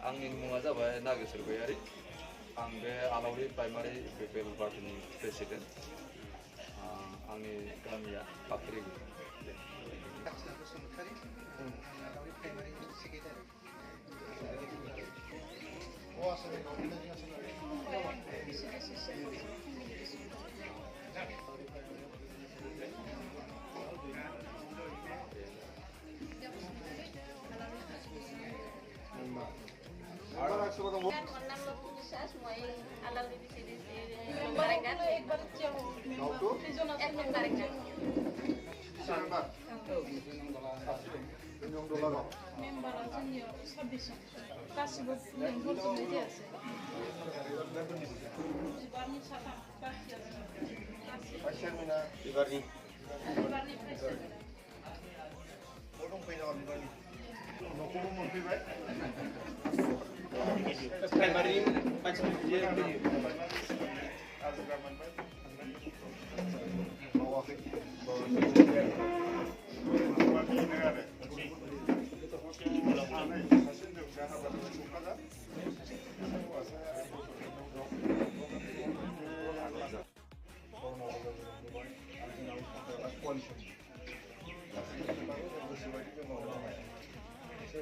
आंनि मुङा जाबाय नागेश्वर गयारि आं बे आलावरि प्राइमारि पिपल पार्टीनि प्रेसिडेन्ट आंनि गामिया पाखरि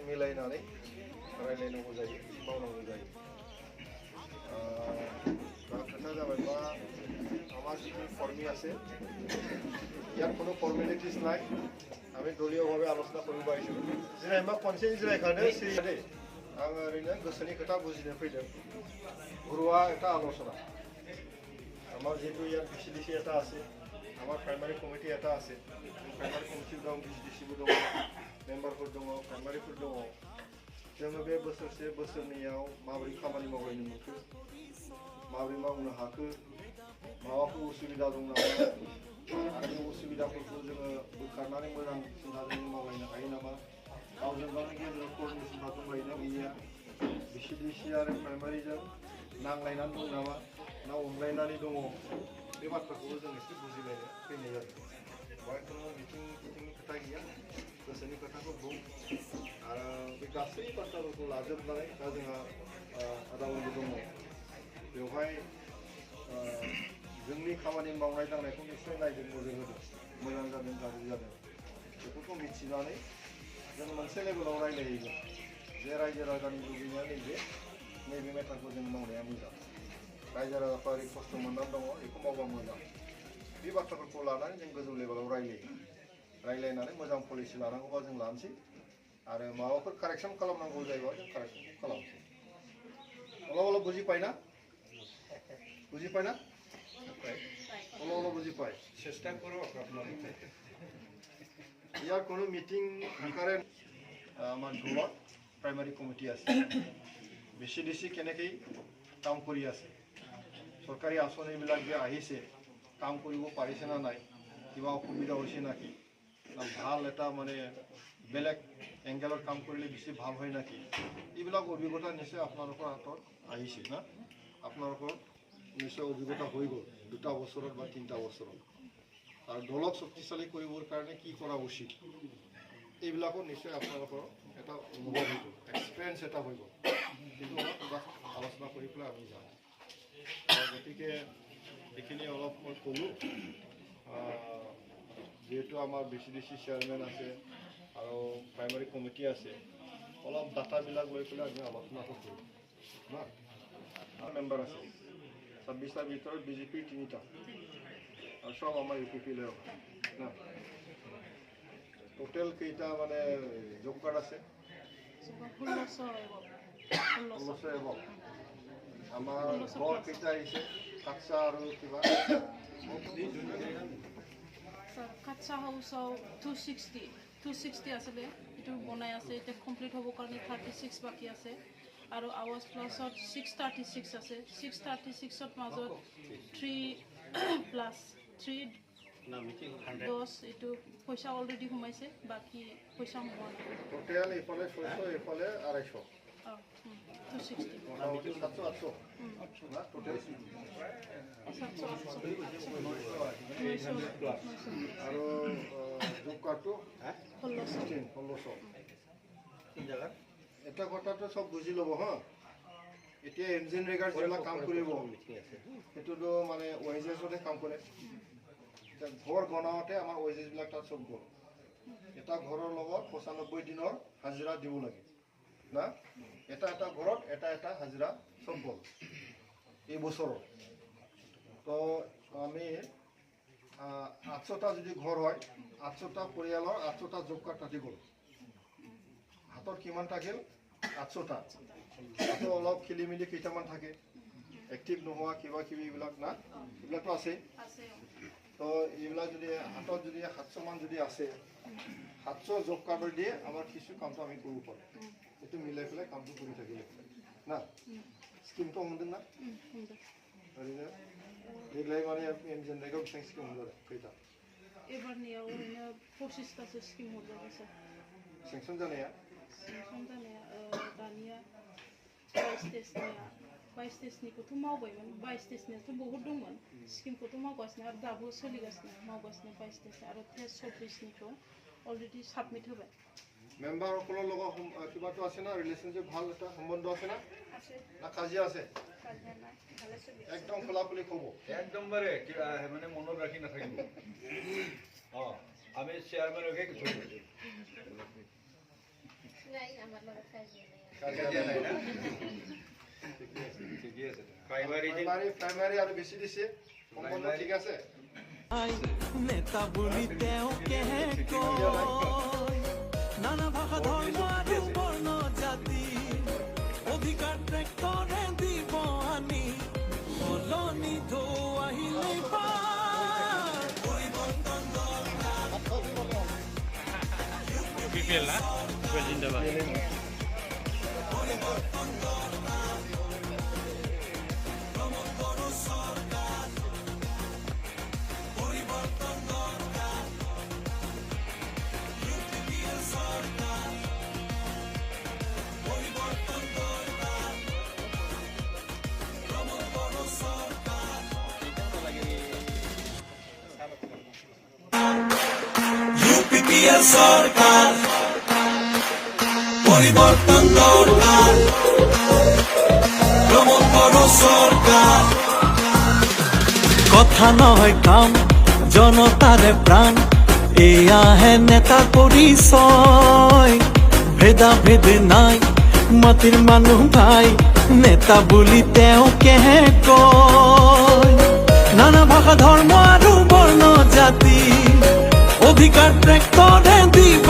मिलायनानै रायलायनांगौ जायो मावनांगौ जायो खोथा जाबाय मा আমার যিখিনি কর্মী আছে ইয়াত কোনো ফর্মেলিটিস নাই আমি দলীয়ভাবে আলোচনা কৰিব আহিছোঁ जिरायमा खनसे जिरायखानो सिरियादे आं ओरैनो गोसोनि खोथा बुजिनो फैदों गुरुआ এটা আলোচনা আমার যেহেতু ইয়াত বিসিডিসি এটা আছে আমার প্রাইমারি কমিটি এটা আছে প্রাইমারি কমিটি দं বিসিডিসিबो दं मेम्बारफोर दङ प्राइमारिफोर दङ जोङो बे बोसोरसे बोसोरनैयाव माबोरै खामानि मावलायनो मोनखो माबोरै मावनो हाखो माबाफोर उसुबिदा दं नामा आरो बे उसुबिदाफोरखौ जोङो बोखारनानै मोजां सिन्थाजों मावलायनो हायो नामा गावजों गावनि गेजेराव क'र्डिनेसनफ्रा दंलायोना गैया बिसिडिसि आरो प्राइमारिजों नांलायनानै दं नामा ना अनलायनानै दङ बे बाथ्राखौबो जों एसे बुजिलायनो फैनाय जादों बेवहाय खुनु मिथिंनि खोथा गैया गोसोनि खोथाखौ बुं आरो बे गासै बाथ्राफोरखौ लाजोबनानै दा जोंहा आदालतबो दङ बेवहाय जोंनि खामानि मावनाय दांनायखौ निश्चय नायदों नोजोर होदों मोजां जादों गाज्रि जादों बेफोरखौ मिथिनानै जों मोनसे लेभेलाव रायलायहैगोन जे रायजो राजानि लुबैनाया नैबे मेटारखौ जों मावनाया मोजां रायजो राजाफ्रा ओरै खस्थ' मोननानै दङ बेखौ मावबा मोजां बे बाथ्राफोरखौ लानानै जों गोजौ लेभेलाव रायलायनानै मोजां पलिसि लानांगौबा जों लानोसै आरो माबाफोर कारेक्सन खालामनांगौ जायोबा जों कारेक्सनखौ खालामसै অলপ অলপ বুজি পায় না অলপ অলপ বুজি পায় চেষ্টা করো আপোনালোকে ইয়াৰ কোনো মিটিং আকাৰে আমাৰ দলত প্ৰাইমাৰী কমিটি আছে বিসিডিসি কেনেকৈ কাম কৰি আছে চৰকাৰী আঁচনিবিলাক যে আহিছে কাম কৰিব পাৰিছে না নাই কিবা অসুবিধা হৈছে নাকি ভাল এটা মানে বেলেগ এংগেলত কাম কৰিলে বেছি ভাল হয় নাকি এইবিলাক অভিজ্ঞতা নিশ্চয় আপোনালোকৰ হাতত আহিছে না আপোনালোকৰ নিশ্চয় অভিজ্ঞতা হৈ গ'ল 2 বছৰত বা 3টা বছৰত আৰু দলক শক্তিশালী কৰিবৰ কাৰণে কি কৰা উচিত এইবিলাকো নিশ্চয় আপোনালোকৰ এটা অনুভৱ হৈ গ'ল এক্সপিৰিয়েঞ্চ এটা হৈ গ'ল কিন্তু আলোচনা কৰি পেলাই আমি যাম গতিকে এইখিনি অলপ মই ক'লোঁ যেহেতু আমাৰ বিসিডিসি চেয়াৰমেন আছে আৰু প্ৰাইমাৰী কমিটি আছে অলপ ডাটাবিলাক লৈ পেলাই আমি আলোচনাটো কৰিম না মেম্বাৰ আছে 26টাৰ ভিতৰত বিজেপিৰ 3টা আৰু সব আমাৰ ইউপিপি লৈ না টোটেল কেইটা মানে জব কাৰ্ড আছে 1600 এবং আমাৰ ঘৰ কেইটা আহিছে কাচ্চা আৰু কিবা Katsa house 260 আসলে এইটো বনাই আছে এটা কমপ্লিট হ'ব কাৰণে 36 বাকি আছে আৰু আৱাজ প্লাছত 636 আছে 636ত মাজত 3 প্লাছ 3 10 এইটো পইচা অলৰেডি সোমাইছে বাকি পইচা সোমোৱা নাই টোটেল এইফালে 600 এইফালে 250 260 700 না টোটেল 700 আৰু জব কাৰ্ডটো 1600 তিন জায়গা এটা কথাটো সব বুঝি ল'ব হা এতিয়া ইঞ্জিন ৰেগাৰ যিবিলাক কাম কৰিব সেইটোতো মানে ওয়েজেছতে কাম কৰে ঘৰ বনাওঁতে আমাৰ ওয়েজেছবিলাক তাত সব গ'ল এটা ঘৰৰ লগত 95 দিনৰ হাজিৰা দিব লাগে না এটা ঘৰত এটা হাজিৰা সব গ'ল এই বছৰৰ তো আমি 800টা যদি ঘৰ হয় 800টা পৰিয়ালৰ 800টা জব কাৰ্ড কাটি গ'ল হাতত কিমান থাকিল 800টা তো অলপ খেলি মেলি কেইটামান থাকে এক্টিভ নোহোৱা কিবা কিবি এইবিলাক না এইবিলাকতো আছে তো এইবিলাক যদি হাতত যদি 700 মান যদি আছে 700 জব কাৰ্ডৰ দিয়ে আমাৰ কিছু কামটো আমি কৰিব পাৰোঁ এইটো মিলাই পেলাই কামটো কৰি থাকিলে না স্কিমটো সম্বন্ধে না এইগুলাই মানে ইঞ্জিন ৰেগাৰ বিশেষ স্কিম হ'ব কেইটা এবাৰ নিয়া ওনা 25টা স্কিম হ'ব আছে সেকশন জানেয়া दानिया 22 टेस्टनिखौथ' मावबायमोन 22 टेस्टनियाथ' बहुत दंमोन स्किमखौथ' मावगासिनो आरो दाबो सोलिगासिनो मावगासिनो 22 टेस्ट आरो टेस्ट 24निखौ अलरेडि साबमिट होबाय মেম্বাৰসকলৰ লগত কিবাটো আছে না ৰিলেশনশ্বিপ ভাল এটা সম্বন্ধ আছে না না কাজিয়া আছে একদম খোলাখুলি ক'ব একদম বারে মানে মনত ৰাখি নাথাকিব আমি চেয়াৰম্যানকে কিছু নাই আমাৰ লগত কাজিয়া নাই না ঠিকই আছে প্ৰাইমাৰি আৰু বেছি দিছে সম্বন্ধ ঠিক আছে নেতা বুলি তেওঁ কেহে নানা ভাষা ধৰ্ম আৰু বৰ্ণ জাতি অধিকাৰ ট্ৰেক্টৰে দিব আনি সলনি ঢৌ আহিলে পৰিৱৰ্তন সরকার পরিবর্তন দরকার ভ্রমণ করো সরকার কথা নয় কাম জনতারে প্রাণ এয়া হে নেতার পরিচয় ভেদা ভেদ নাই মাটির মানুহ ভাই নেতা বুলি তেওঁ কেহে কয় নানা ভাষা ধৰ্ম আৰু বৰ্ণ জাতি অধিকাৰ ট্ৰেক্টৰে দিব